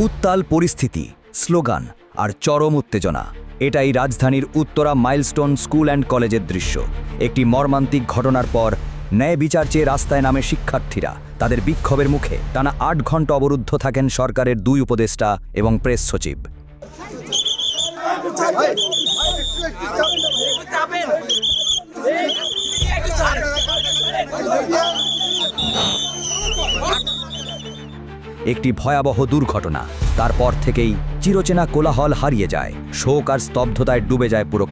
উত্তাল পরিস্থিতি, স্লোগান আর চরম উত্তেজনা, এটাই রাজধানীর উত্তরা মাইলস্টোন স্কুল অ্যান্ড কলেজের দৃশ্য। একটি মর্মান্তিক ঘটনার পর ন্যায় বিচার চেয়ে রাস্তায় নামে শিক্ষার্থীরা। তাদের বিক্ষোভের মুখে টানা ৮ ঘণ্টা অবরুদ্ধ থাকেন সরকারের ২ উপদেষ্টা এবং প্রেস সচিব। একটি ভয়াবহ দুর্ঘটনা, তারপর থেকেই চিরচেনা কোলাহল হারিয়ে যায়, শোক আর স্তব্ধতায় ডুবে যায় পুরো